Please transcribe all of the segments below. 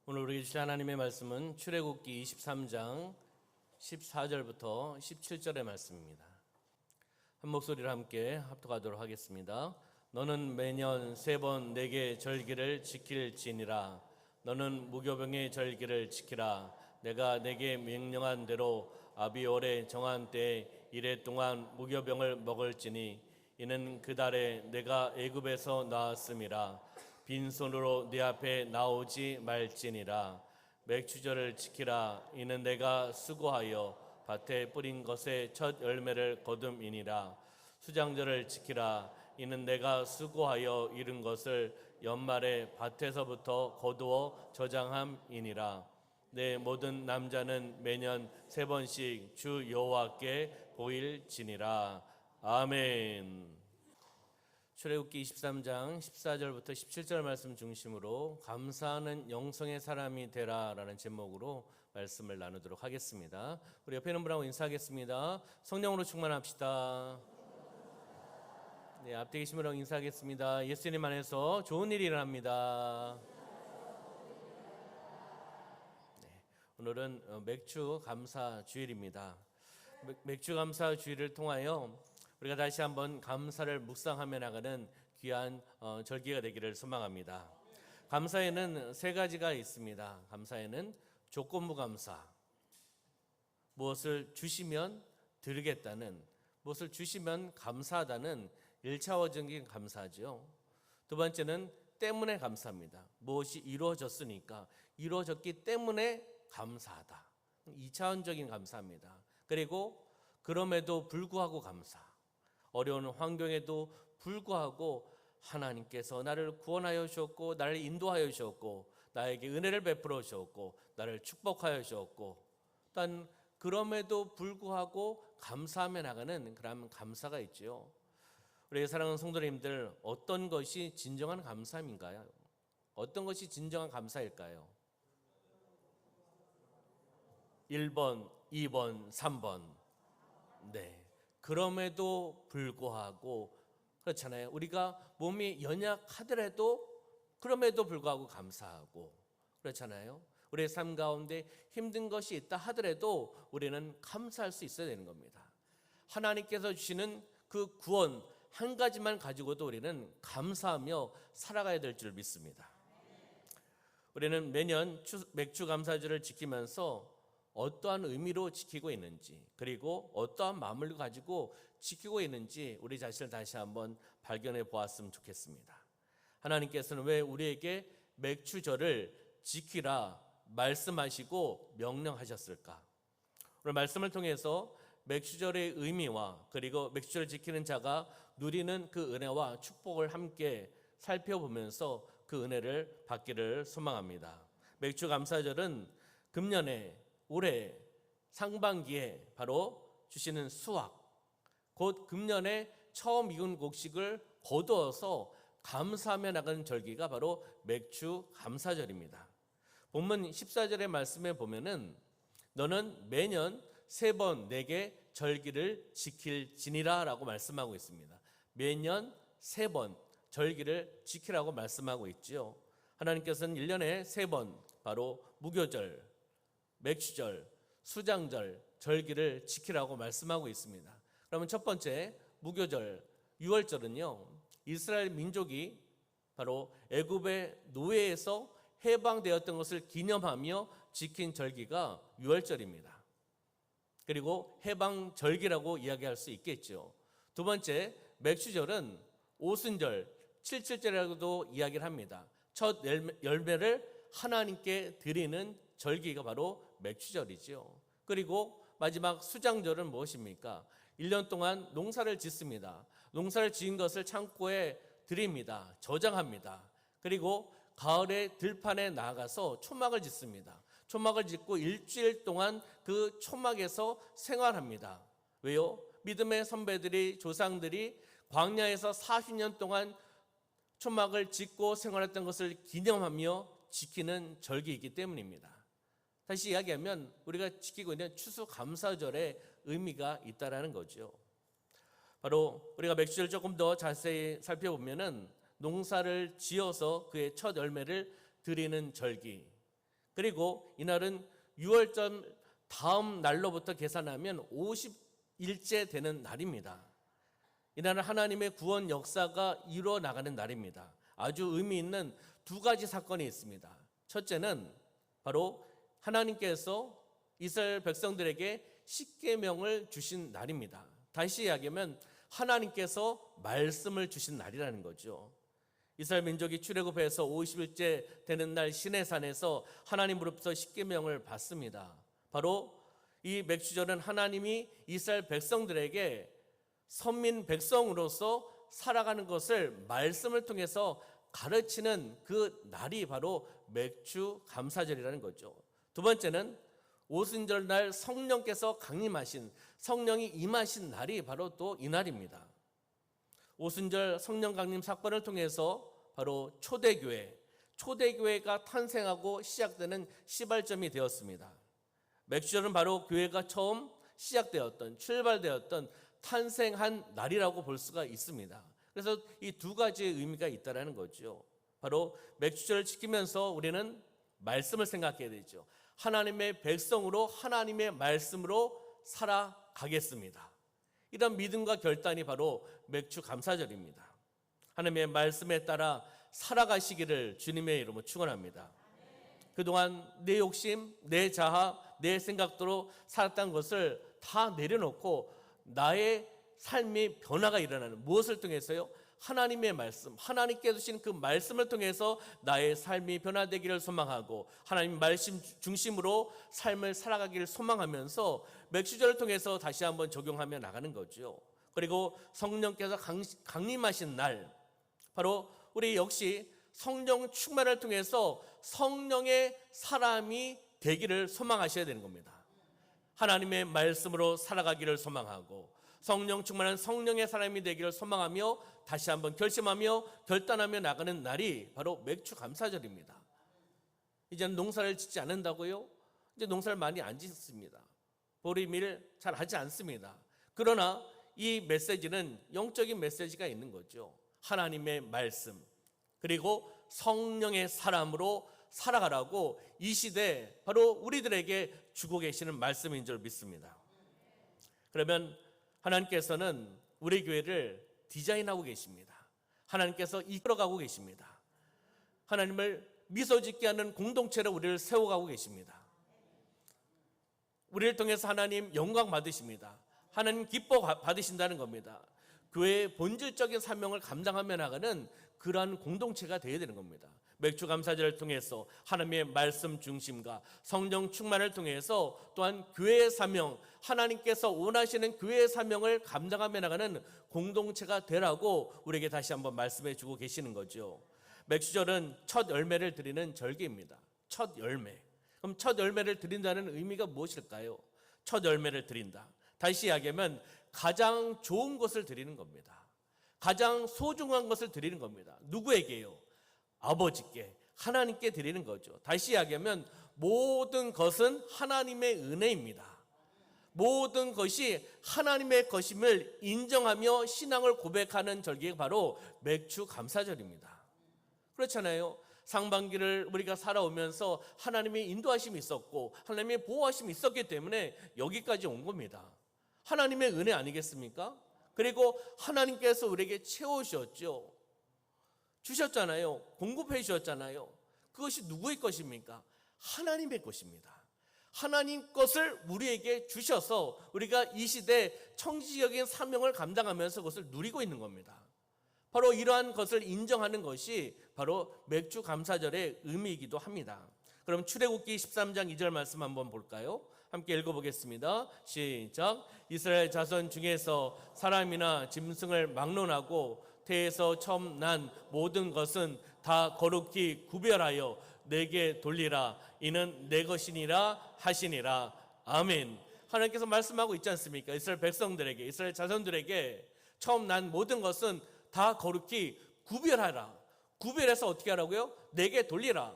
오늘 우리 주신 하나님의 말씀은 출애굽기 23장 14절부터 17절의 말씀입니다. 한 목소리로 함께 합독하도록 하겠습니다. 너는 매년 3번 내게 절기를 지킬지니라. 너는 무교병의 절기를 지키라. 내가 내게 명령한 대로 아비월에 정한 때에 이래 동안 무교병을 먹을지니 이는 그 달에 내가 애굽에서 나왔음이라. 빈손으로 네 앞에 나오지 말지니라. 맥추절을 지키라. 이는 내가 수고하여 밭에 뿌린 것의 첫 열매를 거둠이니라. 수장절을 지키라. 이는 내가 수고하여 이룬 것을 연말에 밭에서부터 거두어 저장함이니라. 내 모든 남자는 매년 3번씩 주 여호와께 보일지니라. 아멘. 출애굽기 23장 14절부터 17절 말씀 중심으로 감사하는 영성의 사람이 되라라는 제목으로 말씀을 나누도록 하겠습니다. 우리 옆에 있는 분하고 인사하겠습니다. 성령으로 충만합시다. 네, 앞뒤 계신 분하고 인사하겠습니다. 예수님 안에서 좋은 일이 일어납니다. 네, 오늘은 맥주 감사 주일입니다. 맥주 감사 주일을 통하여 우리가 다시 한번 감사를 묵상하며 나가는 귀한 절기가 되기를 소망합니다. 감사에는 3가지가 있습니다. 감사에는 조건부 감사, 무엇을 주시면 드리겠다는, 무엇을 주시면 감사하다는 1차원적인 감사죠. 두 번째는 때문에 감사합니다. 무엇이 이루어졌으니까, 이루어졌기 때문에 감사하다. 2차원적인 감사입니다. 그리고 그럼에도 불구하고 감사. 어려운 환경에도 불구하고 하나님께서 나를 구원하여 주셨고, 나를 인도하여 주셨고, 나에게 은혜를 베풀어 주셨고, 나를 축복하여 주셨고, 단 그럼에도 불구하고 감사하며 나가는 그런 감사가 있죠. 우리 사랑하는 성도님들, 어떤 것이 진정한 감사함인가요? 어떤 것이 진정한 감사일까요? 1번, 2번, 3번. 네. 그럼에도 불구하고, 그렇잖아요. 우리가 몸이 연약하더라도 그럼에도 불구하고 감사하고, 그렇잖아요. 우리의 삶 가운데 힘든 것이 있다 하더라도 우리는 감사할 수 있어야 되는 겁니다. 하나님께서 주시는 그 구원 한 가지만 가지고도 우리는 감사하며 살아가야 될 줄 믿습니다. 우리는 매년 맥주 감사절을 지키면서 어떠한 의미로 지키고 있는지, 그리고 어떠한 마음을 가지고 지키고 있는지 우리 자신을 다시 한번 발견해 보았으면 좋겠습니다. 하나님께서는 왜 우리에게 맥주절을 지키라 말씀하시고 명령하셨을까? 오늘 말씀을 통해서 맥주절의 의미와 그리고 맥주절을 지키는 자가 누리는 그 은혜와 축복을 함께 살펴보면서 그 은혜를 받기를 소망합니다. 맥주 감사절은 금년에 올해 상반기에 바로 주시는 수확, 곧 금년에 처음 익은 곡식을 거두어서 감사하며 나가는 절기가 바로 맥주 감사절입니다. 본문 14절의 말씀에 보면은 너는 매년 3번 내게 절기를 지킬지니라 라고 말씀하고 있습니다. 매년 3번 절기를 지키라고 말씀하고 있죠. 하나님께서는 1년에 3번 바로 무교절, 맥주절, 수장절, 절기를 지키라고 말씀하고 있습니다. 그러면 첫 번째 무교절, 유월절은요, 이스라엘 민족이 바로 애굽의 노예에서 해방되었던 것을 기념하며 지킨 절기가 유월절입니다. 그리고 해방절기라고 이야기할 수 있겠죠. 두 번째 맥주절은 오순절, 칠칠절이라고도 이야기를 합니다. 첫 열매를 하나님께 드리는 절기가 바로 맥주절이죠. 그리고 마지막 수장절은 무엇입니까? 1년 동안 농사를 짓습니다. 농사를 지은 것을 창고에 드립니다. 저장합니다. 그리고 가을에 들판에 나가서 초막을 짓습니다. 초막을 짓고 일주일 동안 그 초막에서 생활합니다. 왜요? 믿음의 선배들이, 조상들이 광야에서 40년 동안 초막을 짓고 생활했던 것을 기념하며 지키는 절기이기 때문입니다. 다시 이야기하면 우리가 지키고 있는 추수감사절의 의미가 있다라는 거죠. 바로 우리가 맥주를 조금 더 자세히 살펴보면은 농사를 지어서 그의 첫 열매를 드리는 절기, 그리고 이날은 6월절 다음 날로부터 계산하면 50일째 되는 날입니다. 이날은 하나님의 구원 역사가 이루어 나가는 날입니다. 아주 의미 있는 두 가지 사건이 있습니다. 첫째는 바로 하나님께서 이스라엘 백성들에게 십계명을 주신 날입니다. 다시 이야기하면 하나님께서 말씀을 주신 날이라는 거죠. 이스라엘 민족이 출애굽해서 50일째 되는 날 시내산에서 하나님으로부터 십계명을 받습니다. 바로 이 맥주절은 하나님이 이스라엘 백성들에게 선민 백성으로서 살아가는 것을 말씀을 통해서 가르치는 그 날이 바로 맥주 감사절이라는 거죠. 두 번째는 오순절 날 성령께서 강림하신, 성령이 임하신 날이 바로 또 이 날입니다. 오순절 성령 강림 사건을 통해서 바로 초대교회가 탄생하고 시작되는 시발점이 되었습니다. 맥주절은 바로 교회가 처음 시작되었던, 출발되었던 탄생한 날이라고 볼 수가 있습니다. 그래서 이 두 가지의 의미가 있다는 거죠. 바로 맥주절을 지키면서 우리는 말씀을 생각해야 되죠. 하나님의 백성으로 하나님의 말씀으로 살아가겠습니다. 이런 믿음과 결단이 바로 맥주 감사절입니다. 하나님의 말씀에 따라 살아가시기를 주님의 이름으로 축원합니다. 그동안 내 욕심, 내 자아, 내 생각대로 살았던 것을 다 내려놓고 나의 삶의 변화가 일어나는, 무엇을 통해서요? 하나님의 말씀, 하나님께서 주신 그 말씀을 통해서 나의 삶이 변화되기를 소망하고 하나님 말씀 중심으로 삶을 살아가기를 소망하면서 맥주절을 통해서 다시 한번 적용하며 나가는 거죠. 그리고 성령께서 강림하신 날, 바로 우리 역시 성령 충만을 통해서 성령의 사람이 되기를 소망하셔야 되는 겁니다. 하나님의 말씀으로 살아가기를 소망하고 성령 충만한 성령의 사람이 되기를 소망하며 다시 한번 결심하며 결단하며 나가는 날이 바로 맥주 감사절입니다. 이제는 농사를 짓지 않는다고요? 이제 농사를 많이 안 짓습니다. 보리밀 잘 하지 않습니다. 그러나 이 메시지는 영적인 메시지가 있는 거죠. 하나님의 말씀, 그리고 성령의 사람으로 살아가라고 이 시대 바로 우리들에게 주고 계시는 말씀인 줄 믿습니다. 그러면 하나님께서는 우리 교회를 디자인하고 계십니다. 하나님께서 이끌어가고 계십니다. 하나님을 미소 짓게 하는 공동체로 우리를 세워가고 계십니다. 우리를 통해서 하나님 영광 받으십니다. 하나님 기뻐 받으신다는 겁니다. 교회의 본질적인 사명을 감당하며 나가는 그러한 공동체가 되어야 되는 겁니다. 맥주 감사절을 통해서 하나님의 말씀 중심과 성령 충만을 통해서 또한 교회의 사명, 하나님께서 원하시는 교회의 사명을 감당하며 나가는 공동체가 되라고 우리에게 다시 한번 말씀해 주고 계시는 거죠. 맥주절은 첫 열매를 드리는 절기입니다. 첫 열매. 그럼 첫 열매를 드린다는 의미가 무엇일까요? 첫 열매를 드린다. 다시 이야기하면 가장 좋은 것을 드리는 겁니다. 가장 소중한 것을 드리는 겁니다. 누구에게요? 아버지께, 하나님께 드리는 거죠. 다시 이야기하면 모든 것은 하나님의 은혜입니다. 모든 것이 하나님의 것임을 인정하며 신앙을 고백하는 절기가 바로 맥주 감사절입니다. 그렇잖아요. 상반기를 우리가 살아오면서 하나님의 인도하심이 있었고 하나님의 보호하심이 있었기 때문에 여기까지 온 겁니다. 하나님의 은혜 아니겠습니까? 그리고 하나님께서 우리에게 채워주셨죠. 주셨잖아요. 공급해 주셨잖아요. 그것이 누구의 것입니까? 하나님의 것입니다. 하나님 것을 우리에게 주셔서 우리가 이 시대 청지적인 사명을 감당하면서 그것을 누리고 있는 겁니다. 바로 이러한 것을 인정하는 것이 바로 맥주 감사절의 의미이기도 합니다. 그럼 출애굽기 13장 2절 말씀 한번 볼까요? 함께 읽어보겠습니다. 시작. 이스라엘 자손 중에서 사람이나 짐승을 막론하고 태에서 처음 난 모든 것은 다 거룩히 구별하여 내게 돌리라. 이는 내 것이니라 하시니라. 아멘. 하나님께서 말씀하고 있지 않습니까? 이스라엘 백성들에게, 이스라엘 자손들에게 처음 난 모든 것은 다 거룩히 구별하라. 구별해서 어떻게 하라고요? 내게 돌리라.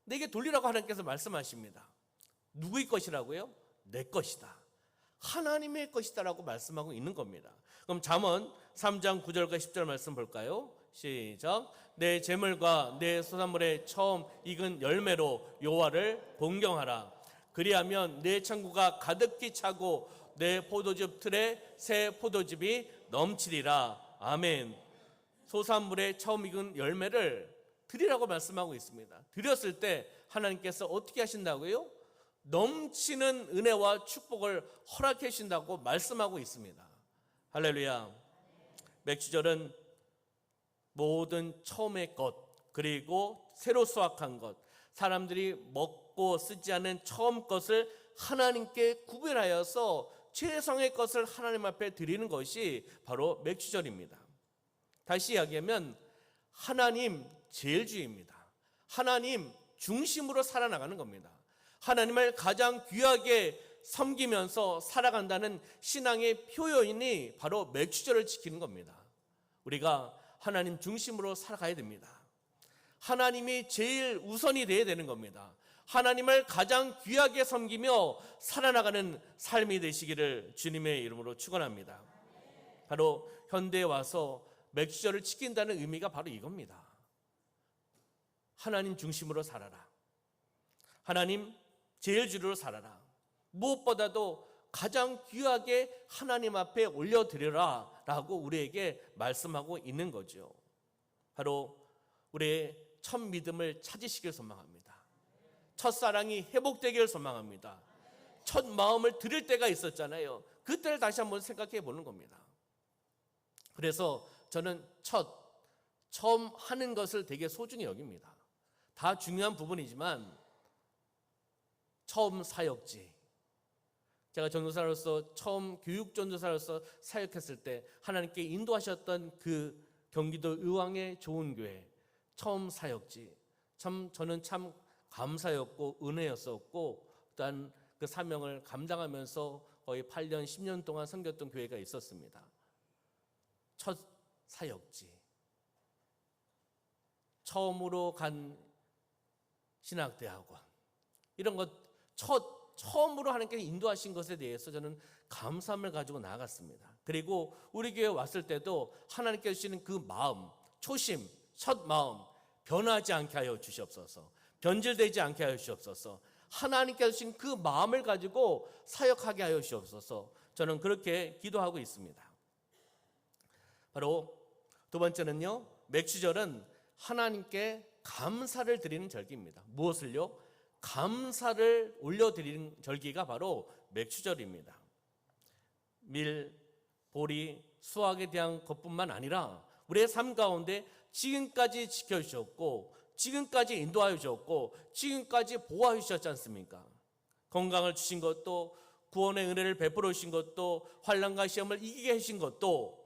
내게 돌리라고 하나님께서 말씀하십니다. 누구의 것이라고요? 내 것이다. 하나님의 것이다라고 말씀하고 있는 겁니다. 그럼 잠언 3장 9절과 10절 말씀 볼까요? 시작. 내 재물과 내 소산물의 처음 익은 열매로 여호와를 공경하라. 그리하면 내 창고가 가득히 차고 내 포도즙 틀에 새 포도즙이 넘치리라. 아멘. 소산물의 처음 익은 열매를 드리라고 말씀하고 있습니다. 드렸을 때 하나님께서 어떻게 하신다고요? 넘치는 은혜와 축복을 허락해 주신다고 말씀하고 있습니다. 할렐루야. 맥주절은 모든 처음의 것, 그리고 새로 수확한 것, 사람들이 먹고 쓰지 않은 처음 것을 하나님께 구별하여서 최상의 것을 하나님 앞에 드리는 것이 바로 맥주절입니다. 다시 이야기하면 하나님 제일주의입니다. 하나님 중심으로 살아나가는 겁니다. 하나님을 가장 귀하게 섬기면서 살아간다는 신앙의 표현이 바로 맥주절을 지키는 겁니다. 우리가 하나님 중심으로 살아가야 됩니다. 하나님이 제일 우선이 되어야 되는 겁니다. 하나님을 가장 귀하게 섬기며 살아나가는 삶이 되시기를 주님의 이름으로 축원합니다. 바로 현대에 와서 맥주절을 지킨다는 의미가 바로 이겁니다. 하나님 중심으로 살아라. 하나님 제일주로 살아라. 무엇보다도 가장 귀하게 하나님 앞에 올려드려라 라고 우리에게 말씀하고 있는 거죠. 바로 우리의 첫 믿음을 찾으시길 소망합니다. 첫사랑이 회복되기를 소망합니다. 첫 마음을 드릴 때가 있었잖아요. 그때를 다시 한번 생각해 보는 겁니다. 그래서 저는 처음 하는 것을 되게 소중히 여깁니다. 다 중요한 부분이지만 처음 사역지, 제가 전도사로서 처음 교육 전도사로서 사역했을 때 하나님께 인도하셨던 그 경기도 의왕의 좋은 교회 처음 사역지, 저는 참 감사였고 은혜였었고, 또한 그 사명을 감당하면서 거의 8년 10년 동안 섬겼던 교회가 있었습니다. 첫 사역지, 처음으로 간 신학대학원, 이런 것 처음으로 하나님께서 인도하신 것에 대해서 저는 감사함을 가지고 나아갔습니다. 그리고 우리 교회에 왔을 때도 하나님께서 주시는 그 마음, 초심, 첫 마음 변하지 않게 하여 주시옵소서. 변질되지 않게 하여 주시옵소서. 하나님께서 주신 그 마음을 가지고 사역하게 하여 주시옵소서. 저는 그렇게 기도하고 있습니다. 바로 두 번째는요, 맥주절은 하나님께 감사를 드리는 절기입니다. 무엇을요? 감사를 올려드리는 절기가 바로 맥주절입니다. 밀, 보리, 수확에 대한 것뿐만 아니라 우리의 삶 가운데 지금까지 지켜주셨고, 지금까지 인도하여 주셨고, 지금까지 보호하여 주셨지 않습니까? 건강을 주신 것도, 구원의 은혜를 베풀어 주신 것도, 환난과 시험을 이기게 해주신 것도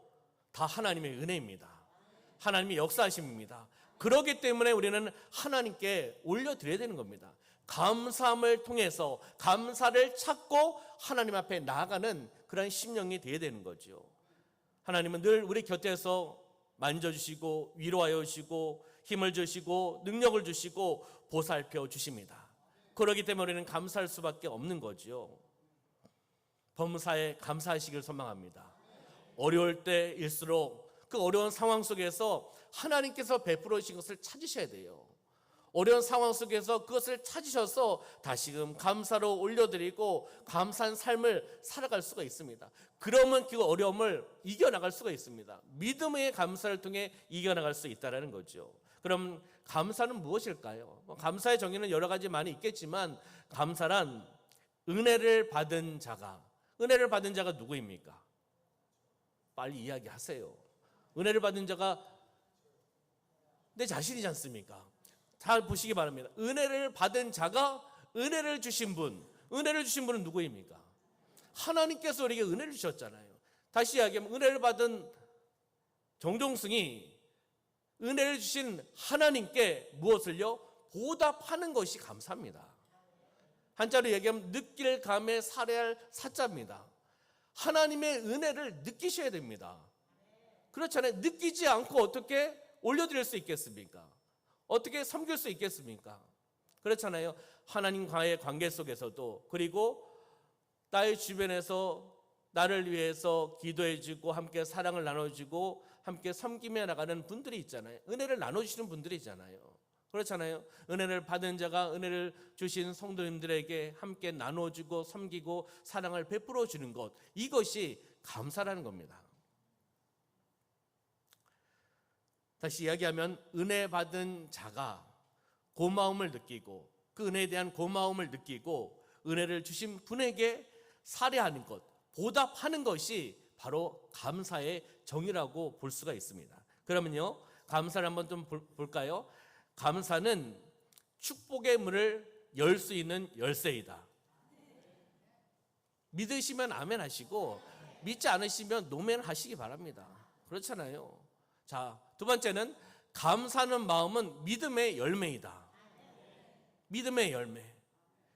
다 하나님의 은혜입니다. 하나님의 역사하심입니다. 그렇기 때문에 우리는 하나님께 올려드려야 되는 겁니다. 감사함을 통해서 감사를 찾고 하나님 앞에 나아가는 그런 심령이 되어야 되는 거죠. 하나님은 늘 우리 곁에서 만져주시고 위로하여 주시고 힘을 주시고 능력을 주시고 보살펴 주십니다. 그렇기 때문에 우리는 감사할 수밖에 없는 거죠. 범사에 감사하시길 소망합니다. 어려울 때일수록 그 어려운 상황 속에서 하나님께서 베풀어 주신 것을 찾으셔야 돼요. 어려운 상황 속에서 그것을 찾으셔서 다시금 감사로 올려드리고 감사한 삶을 살아갈 수가 있습니다. 그러면 그 어려움을 이겨나갈 수가 있습니다. 믿음의 감사를 통해 이겨나갈 수 있다는 거죠. 그럼 감사는 무엇일까요? 감사의 정의는 여러 가지 많이 있겠지만, 감사란 은혜를 받은 자가 누구입니까? 빨리 이야기하세요. 은혜를 받은 자가 내 자신이지 않습니까? 잘 보시기 바랍니다. 은혜를 받은 자가 은혜를 주신 분은 누구입니까? 하나님께서 우리에게 은혜를 주셨잖아요. 다시 이야기하면 은혜를 받은 정종승이 은혜를 주신 하나님께 무엇을요? 보답하는 것이 감사입니다. 한자로 얘기하면 느낄 감에 살해할 사자입니다. 하나님의 은혜를 느끼셔야 됩니다. 그렇잖아요. 느끼지 않고 어떻게 올려드릴 수 있겠습니까? 어떻게 섬길 수 있겠습니까? 그렇잖아요. 하나님과의 관계 속에서도, 그리고 나의 주변에서 나를 위해서 기도해주고 함께 사랑을 나눠주고 함께 섬기며 나가는 분들이 있잖아요. 은혜를 나눠주시는 분들이 있잖아요. 그렇잖아요. 은혜를 받은 자가 은혜를 주신 성도님들에게 함께 나눠주고 섬기고 사랑을 베풀어 주는 것, 이것이 감사라는 겁니다. 다시 이야기하면 은혜 받은 자가 고마움을 느끼고 그 은혜에 대한 고마움을 느끼고 은혜를 주신 분에게 살해하는 것, 보답하는 것이 바로 감사의 정의라고 볼 수가 있습니다. 그러면요, 감사를 한번 좀 볼까요? 감사는 축복의 문을 열 수 있는 열쇠이다. 믿으시면 아멘 하시고 믿지 않으시면 노멘 하시기 바랍니다. 그렇잖아요. 자, 두 번째는 감사하는 마음은 믿음의 열매이다. 믿음의 열매.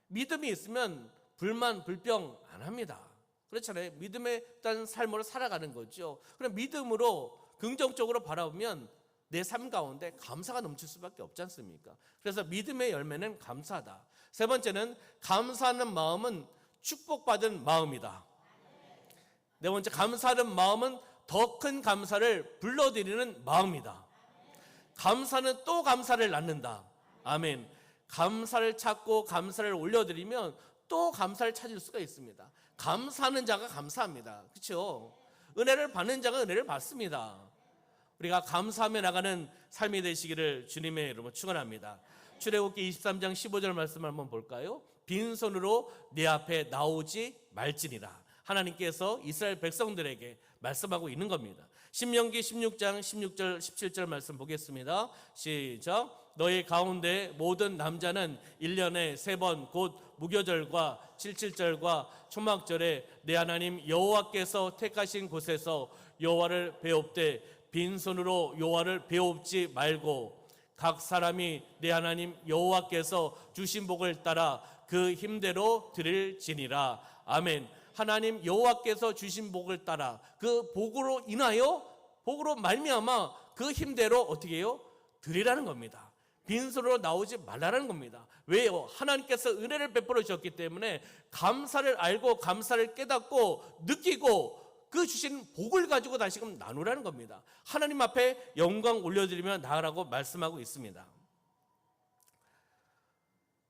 믿음이 있으면 불만 불평 안 합니다. 그렇잖아요. 믿음의 일단 삶으로 살아가는 거죠. 그럼 믿음으로 긍정적으로 바라보면 내 삶 가운데 감사가 넘칠 수밖에 없지 않습니까? 그래서 믿음의 열매는 감사다. 세 번째는 감사하는 마음은 축복받은 마음이다. 네 번째, 감사하는 마음은 더 큰 감사를 불러들이는 마음이다. 감사는 또 감사를 낳는다. 아멘. 감사를 찾고 감사를 올려드리면 또 감사를 찾을 수가 있습니다. 감사하는 자가 감사합니다. 그렇죠? 은혜를 받는 자가 은혜를 받습니다. 우리가 감사하며 나가는 삶이 되시기를 주님의 이름으로 축원합니다. 출애굽기 23장 15절 말씀을 한번 볼까요? 빈손으로 내 앞에 나오지 말지니라. 하나님께서 이스라엘 백성들에게 말씀하고 있는 겁니다. 신명기 16장 16절 17절 말씀 보겠습니다. 시작. 너희 가운데 모든 남자는 1년에 3번 곧 무교절과 칠칠절과 초막절에 내 하나님 여호와께서 택하신 곳에서 여호와를 배웁되 빈손으로 여호와를 배웁지 말고 각 사람이 내 하나님 여호와께서 주신 복을 따라 그 힘대로 드릴지니라. 아멘. 하나님 여호와께서 주신 복을 따라 그 복으로 인하여 복으로 말미암아 그 힘대로 어떻게 해요? 드리라는 겁니다. 빈손으로 나오지 말라는 겁니다. 왜요? 하나님께서 은혜를 베풀어 주셨기 때문에 감사를 알고 감사를 깨닫고 느끼고 그 주신 복을 가지고 다시금 나누라는 겁니다. 하나님 앞에 영광 올려드리며 나아가라고 말씀하고 있습니다.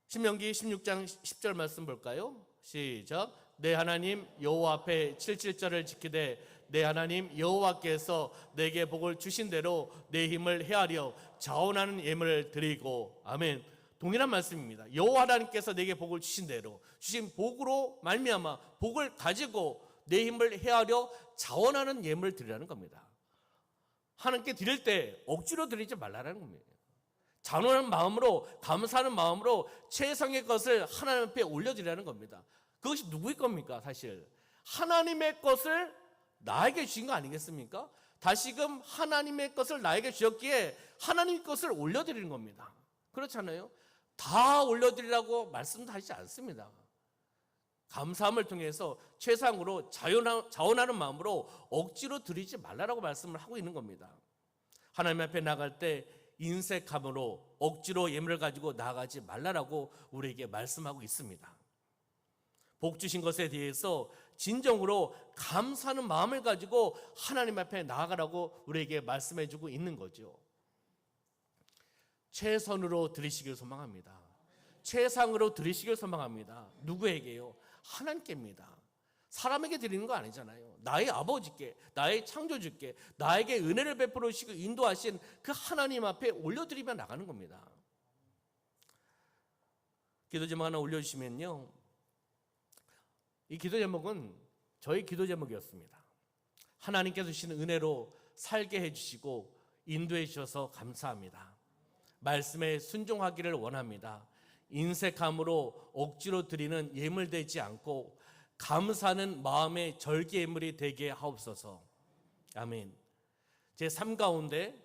신명기 16장 10절 말씀 볼까요? 시작. 내 하나님 여호와 앞에 칠칠절을 지키되 내 하나님 여호와께서 내게 복을 주신 대로 내 힘을 헤아려 자원하는 예물을 드리고. 아멘. 동일한 말씀입니다. 여호와 하나님께서 내게 복을 주신 대로 주신 복으로 말미암아 복을 가지고 내 힘을 헤아려 자원하는 예물을 드리라는 겁니다. 하나님께 드릴 때 억지로 드리지 말라는 겁니다. 자원하는 마음으로 감사하는 마음으로 최상의 것을 하나님 앞에 올려드리라는 겁니다. 그것이 누구의 겁니까? 사실 하나님의 것을 나에게 주신 거 아니겠습니까? 다시금 하나님의 것을 나에게 주셨기에 하나님의 것을 올려드리는 겁니다. 그렇잖아요. 다 올려드리라고 말씀도 하지 않습니다. 감사함을 통해서 최상으로 자원하는 마음으로 억지로 드리지 말라라고 말씀을 하고 있는 겁니다. 하나님 앞에 나갈 때 인색함으로 억지로 예물을 가지고 나가지 말라라고 우리에게 말씀하고 있습니다. 복 주신 것에 대해서 진정으로 감사하는 마음을 가지고 하나님 앞에 나아가라고 우리에게 말씀해 주고 있는 거죠. 최선으로 드리시길 소망합니다. 최상으로 드리시길 소망합니다. 누구에게요? 하나님께입니다. 사람에게 드리는 거 아니잖아요. 나의 아버지께, 나의 창조주께, 나에게 은혜를 베풀어 주시고 인도하신 그 하나님 앞에 올려드리며 나가는 겁니다. 기도 제목 하나 올려주시면요, 이 기도 제목은 저희 기도 제목이었습니다. 하나님께서 주시는 은혜로 살게 해주시고 인도해 주셔서 감사합니다. 말씀에 순종하기를 원합니다. 인색함으로 억지로 드리는 예물 되지 않고 감사하는 마음의 절기 예물이 되게 하옵소서. 아멘. 제 삶 가운데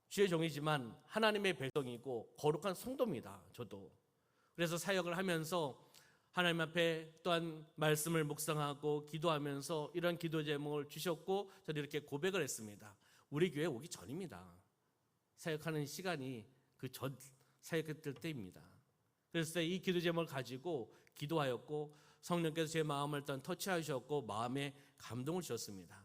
주의 종이지만 하나님의 백성이고 거룩한 성도입니다. 저도. 그래서 사역을 하면서 하나님 앞에 또한 말씀을 묵상하고 기도하면서 이런 기도 제목을 주셨고 저는 이렇게 고백을 했습니다. 우리 교회 오기 전입니다. 사역하는 시간이 그 전 사역했을 때입니다. 그래서 이 기도 제목을 가지고 기도하였고 성령께서 제 마음을 일단 터치하셨고 마음에 감동을 주셨습니다.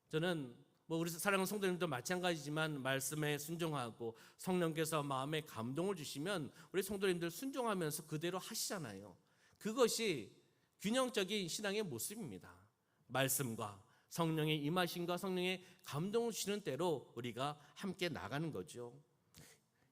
저는 우리 사랑하는 성도님도 마찬가지지만 말씀에 순종하고 성령께서 마음에 감동을 주시면 우리 성도님들 순종하면서 그대로 하시잖아요. 그것이 균형적인 신앙의 모습입니다. 말씀과 성령의 임하심과 성령의 감동을 주시는 대로 우리가 함께 나가는 거죠.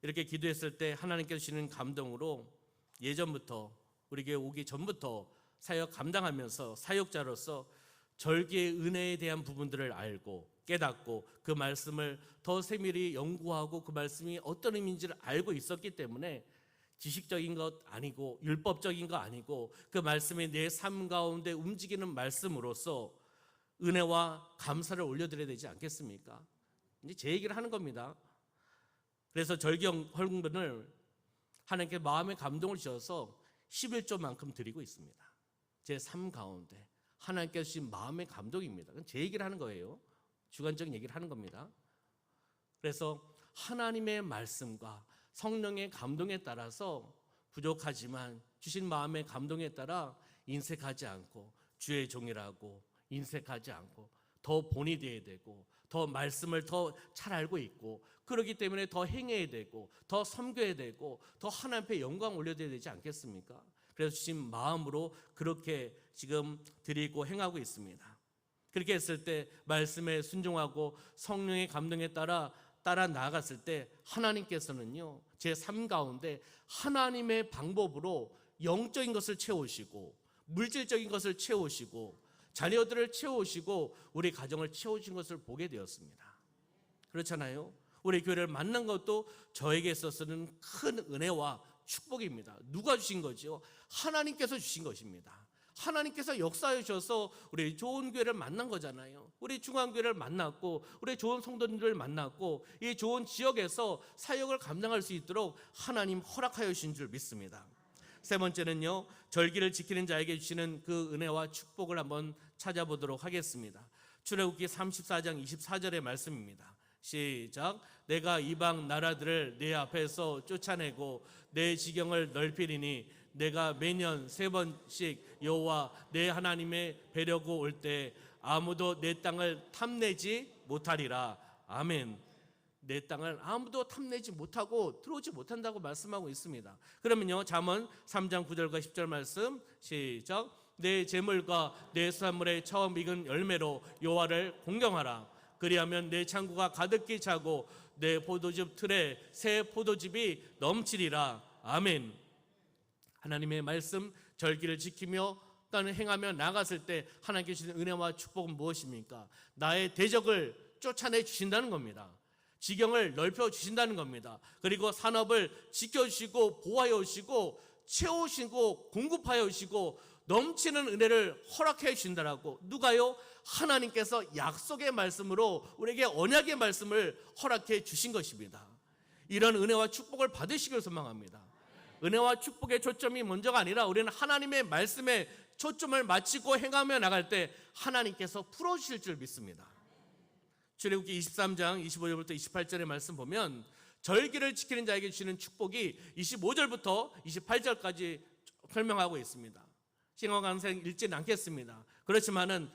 이렇게 기도했을 때 하나님께서 주시는 감동으로 예전부터 우리 교회 오기 전부터 사역 감당하면서 사역자로서 절기의 은혜에 대한 부분들을 알고 깨닫고 그 말씀을 더 세밀히 연구하고 그 말씀이 어떤 의미인지를 알고 있었기 때문에 지식적인 것 아니고 율법적인 거 아니고 그 말씀이 내 삶 가운데 움직이는 말씀으로서 은혜와 감사를 올려드려야 되지 않겠습니까? 이제 제 얘기를 하는 겁니다. 그래서 절기 헌금을 하나님께 마음의 감동을 주셔서 11조만큼 드리고 있습니다. 제 삶 가운데 하나님께서 주신 마음의 감동입니다. 제 얘기를 하는 거예요. 주관적인 얘기를 하는 겁니다. 그래서 하나님의 말씀과 성령의 감동에 따라서 부족하지만 주신 마음의 감동에 따라 인색하지 않고 주의 종이라고 인색하지 않고 더 본이 되어야 되고 더 말씀을 더 잘 알고 있고 그렇기 때문에 더 행해야 되고 더 섬겨야 되고 더 하나님 앞에 영광 올려드려야 되지 않겠습니까? 그래서 주신 마음으로 그렇게 지금 드리고 행하고 있습니다. 그렇게 했을 때 말씀에 순종하고 성령의 감동에 따라 나아갔을 때 하나님께서는요 제 삶 가운데 하나님의 방법으로 영적인 것을 채우시고 물질적인 것을 채우시고 자녀들을 채우시고 우리 가정을 채우신 것을 보게 되었습니다. 그렇잖아요. 우리 교회를 만난 것도 저에게 있어서는 큰 은혜와 축복입니다. 누가 주신 거죠? 하나님께서 주신 것입니다. 하나님께서 역사해 주셔서 우리 좋은 교회를 만난 거잖아요. 우리 중앙교회를 만났고 우리 좋은 성도님들을 만났고 이 좋은 지역에서 사역을 감당할 수 있도록 하나님 허락하여 주신 줄 믿습니다. 세 번째는요, 절기를 지키는 자에게 주시는 그 은혜와 축복을 한번 찾아보도록 하겠습니다. 출애굽기 34장 24절의 말씀입니다. 시작. 내가 이방 나라들을 내 앞에서 쫓아내고 내 지경을 넓히리니 내가 매년 3번씩 여호와 내 하나님의 뵈려고 올 때 아무도 내 땅을 탐내지 못하리라. 아멘. 내 땅을 아무도 탐내지 못하고 들어오지 못한다고 말씀하고 있습니다. 그러면요, 잠언 3장 9절과 10절 말씀 시작. 내 재물과 내 수산물의 처음 익은 열매로 여호와를 공경하라. 그리하면 내 창고가 가득히 차고 내 포도즙 틀에 새 포도즙이 넘치리라. 아멘. 하나님의 말씀 절기를 지키며 또는 행하며 나갔을 때 하나님께 주시는 은혜와 축복은 무엇입니까? 나의 대적을 쫓아내 주신다는 겁니다. 지경을 넓혀 주신다는 겁니다. 그리고 산업을 지켜주시고 보호하여 주시고 채우시고 공급하여 주시고 넘치는 은혜를 허락해 주신다라고. 누가요? 하나님께서 약속의 말씀으로 우리에게 언약의 말씀을 허락해 주신 것입니다. 이런 은혜와 축복을 받으시길 소망합니다. 은혜와 축복의 초점이 먼저가 아니라 우리는 하나님의 말씀에 초점을 맞추고 행하며 나갈 때 하나님께서 풀어주실 줄 믿습니다. 출애굽기 23장 25절부터 28절의 말씀 보면 절기를 지키는 자에게 주시는 축복이 25절부터 28절까지 설명하고 있습니다. 시간 관계상 읽지는 않겠습니다. 그렇지만은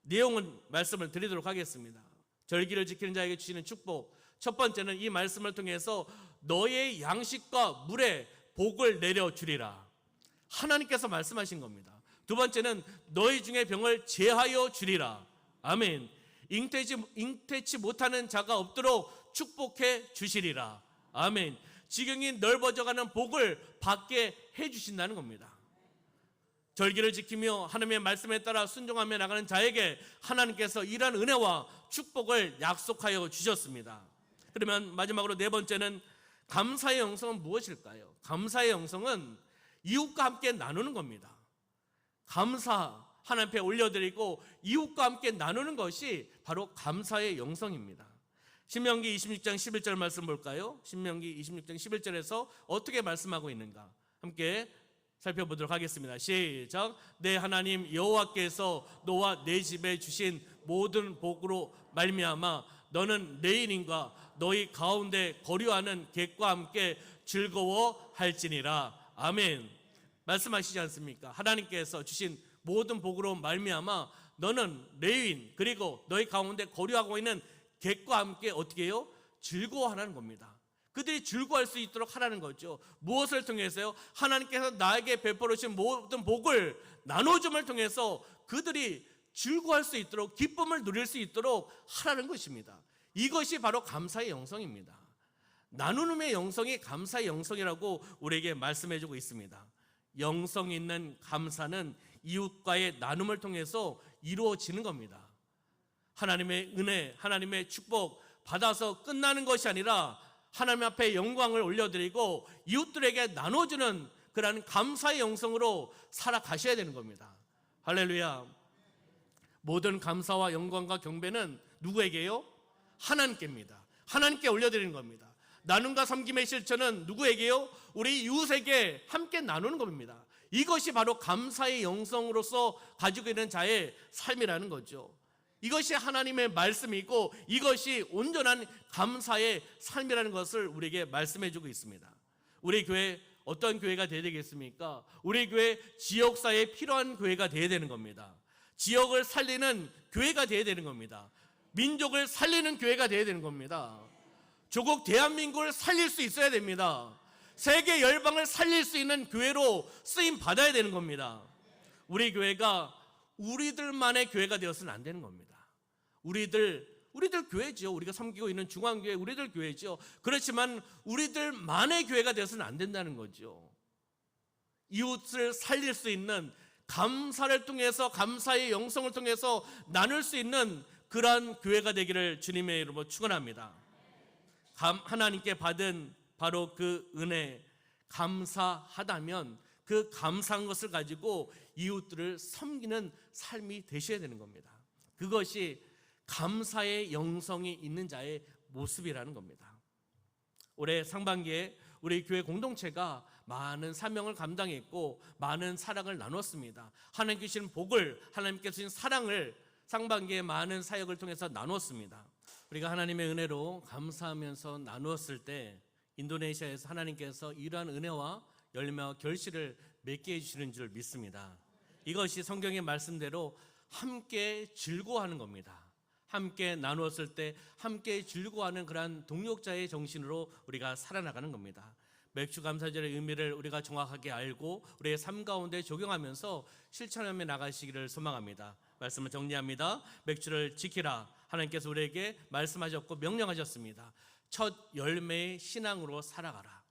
내용은 말씀을 드리도록 하겠습니다. 절기를 지키는 자에게 주시는 축복, 첫 번째는 이 말씀을 통해서 너의 양식과 물에 복을 내려주리라. 하나님께서 말씀하신 겁니다. 두 번째는 너희 중에 병을 제하여 주리라. 아멘. 잉태치 못하는 자가 없도록 축복해 주시리라. 아멘. 지경이 넓어져가는 복을 받게 해주신다는 겁니다. 절기를 지키며 하나님의 말씀에 따라 순종하며 나가는 자에게 하나님께서 이러한 은혜와 축복을 약속하여 주셨습니다. 그러면 마지막으로 네 번째는 감사의 영성은 무엇일까요? 감사의 영성은 이웃과 함께 나누는 겁니다. 감사 하나님 앞에 올려드리고 이웃과 함께 나누는 것이 바로 감사의 영성입니다. 신명기 26장 11절 말씀 볼까요? 신명기 26장 11절에서 어떻게 말씀하고 있는가 함께 살펴보도록 하겠습니다. 시작. 내 하나님 여호와께서 너와 내 집에 주신 모든 복으로 말미암아 너는 내 인인과 너희 가운데 거류하는 객과 함께 즐거워할지니라. 아멘. 말씀하시지 않습니까? 하나님께서 주신 모든 복으로 말미암아 너는 레위인 그리고 너희 가운데 거류하고 있는 객과 함께 어떻게 해요? 즐거워하라는 겁니다. 그들이 즐거워할 수 있도록 하라는 거죠. 무엇을 통해서요? 하나님께서 나에게 베풀어 주신 모든 복을 나눠줌을 통해서 그들이 즐거워할 수 있도록, 기쁨을 누릴 수 있도록 하라는 것입니다. 이것이 바로 감사의 영성입니다. 나누음의 영성이 감사의 영성이라고 우리에게 말씀해주고 있습니다. 영성 있는 감사는 이웃과의 나눔을 통해서 이루어지는 겁니다. 하나님의 은혜, 하나님의 축복 받아서 끝나는 것이 아니라 하나님 앞에 영광을 올려드리고 이웃들에게 나눠주는 그런 감사의 영성으로 살아가셔야 되는 겁니다. 할렐루야. 모든 감사와 영광과 경배는 누구에게요? 하나님께입니다. 하나님께 올려드리는 겁니다. 나눔과 섬김의 실천은 누구에게요? 우리 이웃에게 함께 나누는 겁니다. 이것이 바로 감사의 영성으로서 가지고 있는 자의 삶이라는 거죠. 이것이 하나님의 말씀이고 이것이 온전한 감사의 삶이라는 것을 우리에게 말씀해주고 있습니다. 우리 교회 어떤 교회가 되어야 되겠습니까? 우리 교회 지역사회에 필요한 교회가 되어야 되는 겁니다. 지역을 살리는 교회가 되어야 되는 겁니다. 민족을 살리는 교회가 되어야 되는 겁니다. 조국 대한민국을 살릴 수 있어야 됩니다. 세계 열방을 살릴 수 있는 교회로 쓰임 받아야 되는 겁니다. 우리 교회가 우리들만의 교회가 되어서는 안 되는 겁니다. 우리들 교회죠. 우리가 섬기고 있는 중앙교회 우리들 교회죠. 그렇지만 우리들만의 교회가 되어서는 안 된다는 거죠. 이웃을 살릴 수 있는, 감사를 통해서, 감사의 영성을 통해서 나눌 수 있는 그러한 교회가 되기를 주님의 이름으로 축원합니다. 하나님께 받은 바로 그 은혜, 감사하다면 그 감사한 것을 가지고 이웃들을 섬기는 삶이 되셔야 되는 겁니다. 그것이 감사의 영성이 있는 자의 모습이라는 겁니다. 올해 상반기에 우리 교회 공동체가 많은 사명을 감당했고 많은 사랑을 나눴습니다. 하나님께 주신 복을, 하나님께 주신 사랑을 상반기에 많은 사역을 통해서 나눴습니다. 우리가 하나님의 은혜로 감사하면서 나누었을 때 인도네시아에서 하나님께서 이러한 은혜와 열매와 결실을 맺게 해주시는 줄 믿습니다. 이것이 성경의 말씀대로 함께 즐거워하는 겁니다. 함께 나누었을 때 함께 즐거워하는 그러한 동역자의 정신으로 우리가 살아나가는 겁니다. 맥주 감사절의 의미를 우리가 정확하게 알고 우리의 삶 가운데 적용하면서 실천하며 나가시기를 소망합니다. 말씀을 정리합니다. 맥주를 지키라. 하나님께서 우리에게 말씀하셨고 명령하셨습니다. 첫 열매의 신앙으로 살아가라.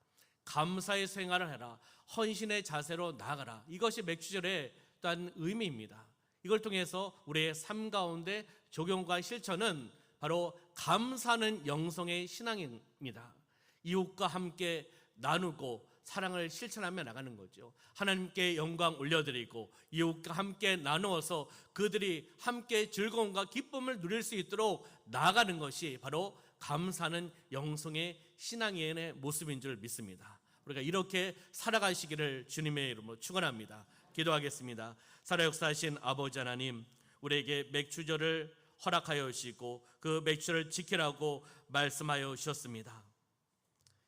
감사의 생활을 해라. 헌신의 자세로 나아가라. 이것이 맥주절의 또한 의미입니다. 이걸 통해서 우리의 삶 가운데 적용과 실천은 바로 감사하는 영성의 신앙입니다. 이웃과 함께 나누고 사랑을 실천하며 나가는 거죠. 하나님께 영광 올려드리고 이웃과 함께 나누어서 그들이 함께 즐거움과 기쁨을 누릴 수 있도록 나아가는 것이 바로 감사하는 영성의 신앙의 모습인 줄 믿습니다. 우리가 이렇게 살아가시기를 주님의 이름으로 축원합니다. 기도하겠습니다. 살아 역사하신 아버지 하나님, 우리에게 맥주절을 허락하여 주시고 그 맥주를 지키라고 말씀하여 주셨습니다.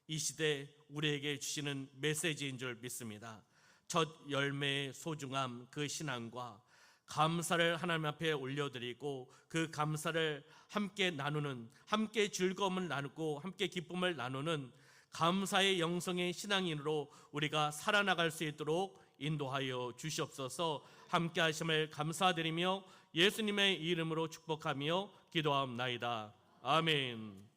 이 시대 우리에게 주시는 메시지인 줄 믿습니다. 첫 열매의 소중함, 그 신앙과 감사를 하나님 앞에 올려드리고 그 감사를 함께 나누는, 함께 즐거움을 나누고 함께 기쁨을 나누는 감사의 영성의 신앙인으로 우리가 살아나갈 수 있도록 인도하여 주시옵소서. 함께 하심을 감사드리며 예수님의 이름으로 축복하며 기도하옵나이다. 아멘.